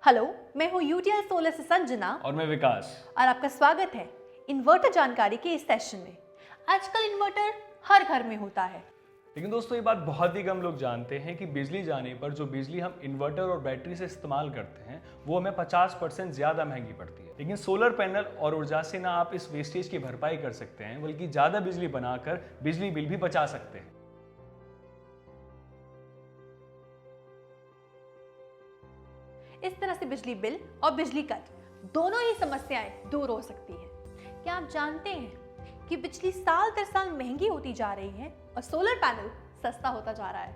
Hello, मैं हूँ UTL solar से संजना और मैं विकास और आपका स्वागत है इन्वर्टर जानकारी के इस सेशन में। आजकल इन्वर्टर हर घर में होता है, लेकिन दोस्तों ये बात बहुत ही कम लोग जानते हैं कि बिजली जाने पर जो बिजली हम इन्वर्टर और बैटरी से इस्तेमाल करते हैं वो हमें 50% ज़्यादा महंगी पड़ती है। लेकिन सोलर पैनल और ऊर्जा से ना आप इस वेस्टेज की भरपाई कर सकते हैं बल्कि ज़्यादा बिजली बनाकर बिजली बिल भी बचा सकते हैं। इस तरह से बिजली बिल और बिजली कट दोनों ही समस्याएं दूर हो सकती हैं। क्या आप जानते हैं कि बिजली साल दर साल महंगी होती जा रही है और सोलर पैनल सस्ता होता जा रहा है।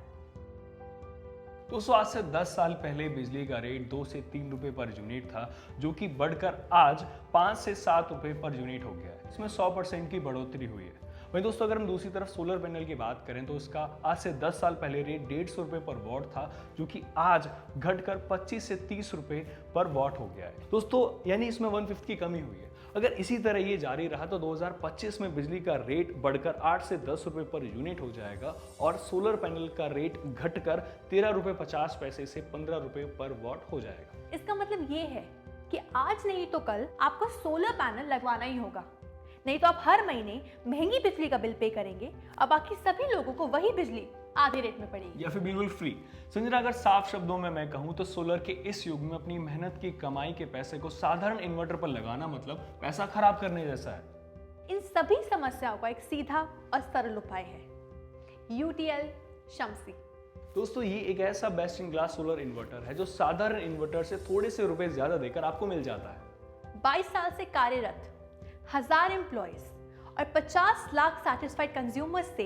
दोस्तों आज से 10 साल पहले बिजली का रेट 2 से 3 रुपए पर यूनिट था, जो कि बढ़कर आज 5 से 7 रुपए पर यूनिट हो गया है। इसमें 100% की बढ़ोतरी हुई है। वहीं दोस्तों अगर हम दूसरी तरफ सोलर पैनल की बात करें तो इसका आज से 10 साल पहले रेट 150 रुपए पर वॉट था, जो कि आज घटकर 25 से 30 रुपए पर वॉट हो गया है। दोस्तों यानी इसमें 1/5 की कमी हुई है। अगर इसी तरह ये जारी रहा तो 2025 में बिजली का रेट बढ़कर 8 से 10 रुपए पर यूनिट हो जाएगा और सोलर पैनल का रेट घटकर 13 रुपए 50 पैसे से 15 रुपए पर वॉट हो जाएगा। इसका मतलब ये है कि आज नहीं तो कल आपको सोलर पैनल लगवाना ही होगा, नहीं तो आप हर महीने महंगी बिजली का बिल पे करेंगे और बाकी सभी लोगों को वही बिजली आधे रेट में पड़ेगी या फिर बिल्कुल फ्री। संजना अगर साफ शब्दों में मैं कहूं तो सोलर के इस युग में अपनी मेहनत की कमाई के पैसे को साधारण इन्वर्टर पर लगाना मतलब पैसा खराब करने जैसा है। इन सभी समस्याओं का एक सीधा और सरल उपाय है यूटीएल शम्सी। दोस्तों ये एक ऐसा best in class solar inverter है जो साधारण इन्वर्टर से थोड़े से रुपए ज्यादा देकर आपको मिल जाता है। 22 साल से कार्यरत 1000 एम्प्लॉयज और 50 लाख सैटिस्फाइड कंज्यूमर्स से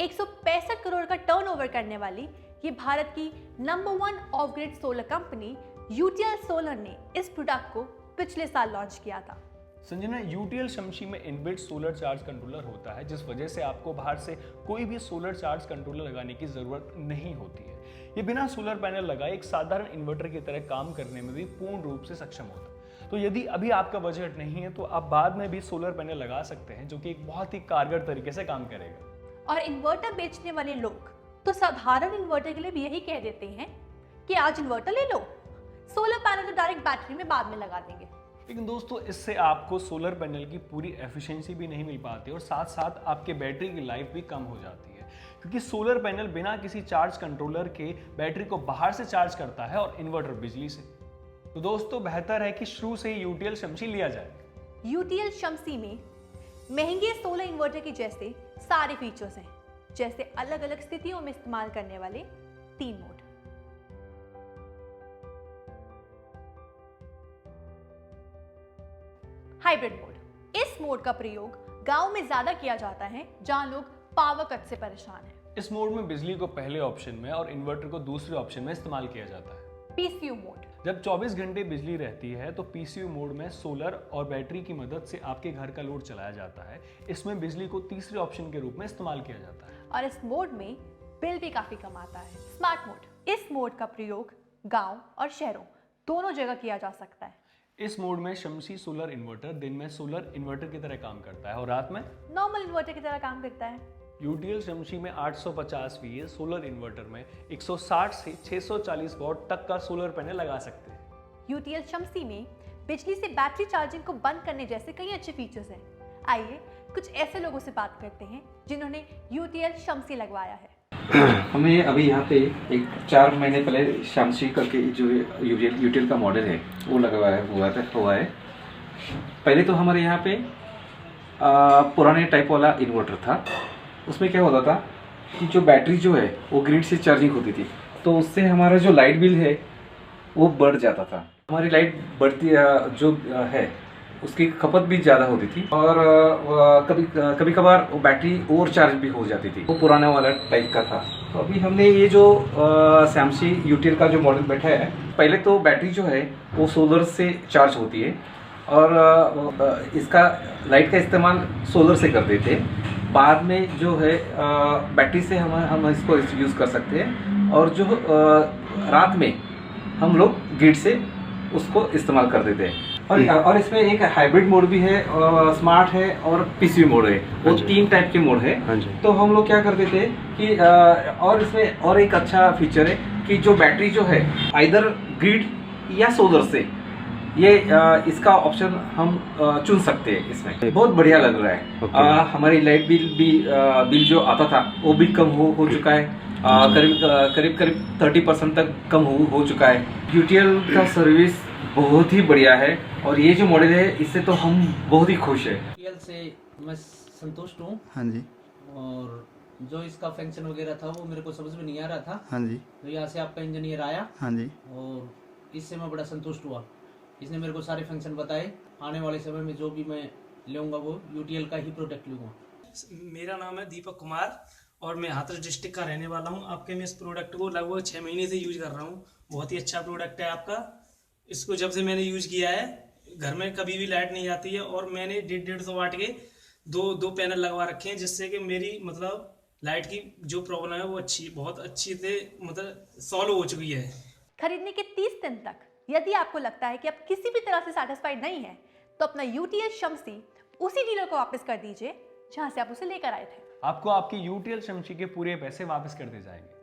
165 करोड़ का टर्नओवर करने वाली ये भारत की number 1 of grid solar company UTL solar ने इस प्रोडक्ट को पिछले साल लॉन्च किया था। संजना यूटीएल शम्सी में इनबिल्ट सोलर चार्ज कंट्रोलर होता है, जिस वजह से आपको बाहर से कोई भी सोलर चार्ज कंट्रोलर लगाने की जरूरत नहीं होती है। ये बिना सोलर पैनल लगाए एक साधारण इन्वर्टर की तरह काम करने में भी पूर्ण रूप से सक्षम होता है। तो यदि अभी आपका बजट नहीं है तो आप बाद में भी सोलर पैनल लगा सकते हैं, जो कि एक बहुत ही कारगर तरीके से काम करेगा। और इन्वर्टर बेचने वाले लोग तो साधारण इन्वर्टर के लिए भी यही कह देते हैं कि आज इन्वर्टर ले लो, सोलर पैनल तो डायरेक्ट बैटरी में बाद में लगा देंगे। लेकिन दोस्तों इससे आपको सोलर पैनल की पूरी एफिशिएंसी भी नहीं मिल पाती और साथ साथ आपके बैटरी की लाइफ भी कम हो जाती है, क्योंकि सोलर पैनल बिना किसी चार्ज कंट्रोलर के बैटरी को बाहर से चार्ज करता है और इन्वर्टर बिजली से। तो दोस्तों बेहतर है कि शुरू से ही यूटीएल शम्सी लिया जाए। यूटीएल शम्सी में महंगे सोलर इन्वर्टर के जैसे सारे फीचर्स हैं, जैसे अलग अलग स्थितियों में इस्तेमाल करने वाले 3 मोड। Hybrid mode. इस मोड का प्रयोग गांव में ज्यादा किया जाता है जहां लोग पावर कट से परेशान हैं। इस मोड में बिजली को पहले ऑप्शन में और इन्वर्टर को दूसरे ऑप्शन में इस्तेमाल किया जाता है। PCU mode. जब 24 घंटे बिजली रहती है तो पीसीयू मोड में सोलर और बैटरी की मदद से आपके घर का लोड चलाया जाता है। इसमें बिजली को तीसरे ऑप्शन के रूप में इस्तेमाल किया जाता है और इस मोड में बिल भी काफी कम आता है। Smart mode. इस मोड का प्रयोग गांव और शहरों दोनों जगह किया जा सकता है। इस मोड में शम्सी सोलर इन्वर्टर दिन में सोलर इन्वर्टर की तरह काम करता है और रात में नॉर्मल इन्वर्टर की तरह काम करता है। यूटीएल शम्सी में 850 VA सोलर इन्वर्टर में 160 से 640 वॉट तक का सोलर पैनल लगा सकते हैं। यूटीएल शम्सी में बिजली से बैटरी चार्जिंग को बंद करने जैसे कई अच्छे फीचर्स हैं। आइए कुछ ऐसे लोगों से बात करते हैं जिन्होंने यूटीएल शम्सी लगवाया है। हमें अभी यहाँ पे एक 4 महीने पहले शम्सी करके जो यूटीएल का मॉडल है वो लगवाया हुआ है। पहले तो हमारे यहाँ पे पुराने टाइप वाला इन्वर्टर था। उसमें क्या होता था कि जो बैटरी जो है वो ग्रिड से चार्जिंग होती थी, तो उससे हमारा जो लाइट बिल है वो बढ़ जाता था। हमारी लाइट बढ़ती जो है उसकी खपत भी ज़्यादा होती थी और कभी कभार वो बैटरी ओवर चार्ज भी हो जाती थी। वो पुराना वाला टाइप का था। तो अभी हमने ये जो शम्सी यूटीएल का जो मॉडल बैठा है, पहले तो बैटरी जो है वो सोलर से चार्ज होती है और इसका लाइट का इस्तेमाल सोलर से कर देते हैं। बाद में जो है बैटरी से हम इसको यूज़ कर सकते हैं और जो रात में हम लोग ग्रिड से उसको इस्तेमाल कर देते हैं। और इसमें एक हाइब्रिड मोड भी है, स्मार्ट है और पीसीयू मोड है। वो 3 टाइप के मोड है। तो हम लोग क्या करते थे कि और इसमें और एक अच्छा फीचर है कि जो बैटरी जो है आइदर ग्रिड या सोलर से, ये इसका ऑप्शन हम चुन सकते हैं। इसमें बहुत बढ़िया लग रहा है। हमारी लाइट बिल जो आता था वो भी कम हो चुका है। करीब 30% तक कम हो चुका है। यूटीएल का सर्विस बहुत ही बढ़िया है और ये जो मॉडल है इससे तो हम बहुत ही खुश है। यूटीएल से मैं संतुष्ट हूँ। हाँ जी। और जो इसका फंक्शन वगैरह था वो मेरे को समझ में नहीं आ रहा था। हाँ जी। तो यहाँ से आपका इंजीनियर आया हाँ जी। और इससे मैं बड़ा संतुष्ट हुआ। इसने मेरे को सारे फंक्शन बताए। आने वाले समय में जो भी मैं लूँगा वो यूटीएल का ही प्रोडक्ट लूँगा। मेरा नाम है दीपक कुमार और मैं हाथरस डिस्ट्रिक्ट का रहने वाला हूं। आपके मैं इस प्रोडक्ट को लगभग 6 महीने से यूज कर रहा हूं। बहुत ही अच्छा प्रोडक्ट है आपका। इसको जब से मैंने यूज किया है घर में कभी भी लाइट नहीं आती है और मैंने 150 वाट के दो पैनल लगवा रखे हैं, जिससे कि मेरी मतलब लाइट की जो प्रॉब्लम है वो बहुत अच्छी से मतलब सॉल्व हो चुकी है। खरीदने के 30 दिन तक यदि आपको लगता है कि आप किसी भी तरह से सेटिस्फाइड नहीं है तो अपना यूटीएल शम्सी उसी डीलर को वापस कर दीजिए जहां से आप उसे लेकर आए थे। आपको आपकी यूटीएल शम्सी के पूरे पैसे वापस कर दिए जाएंगे।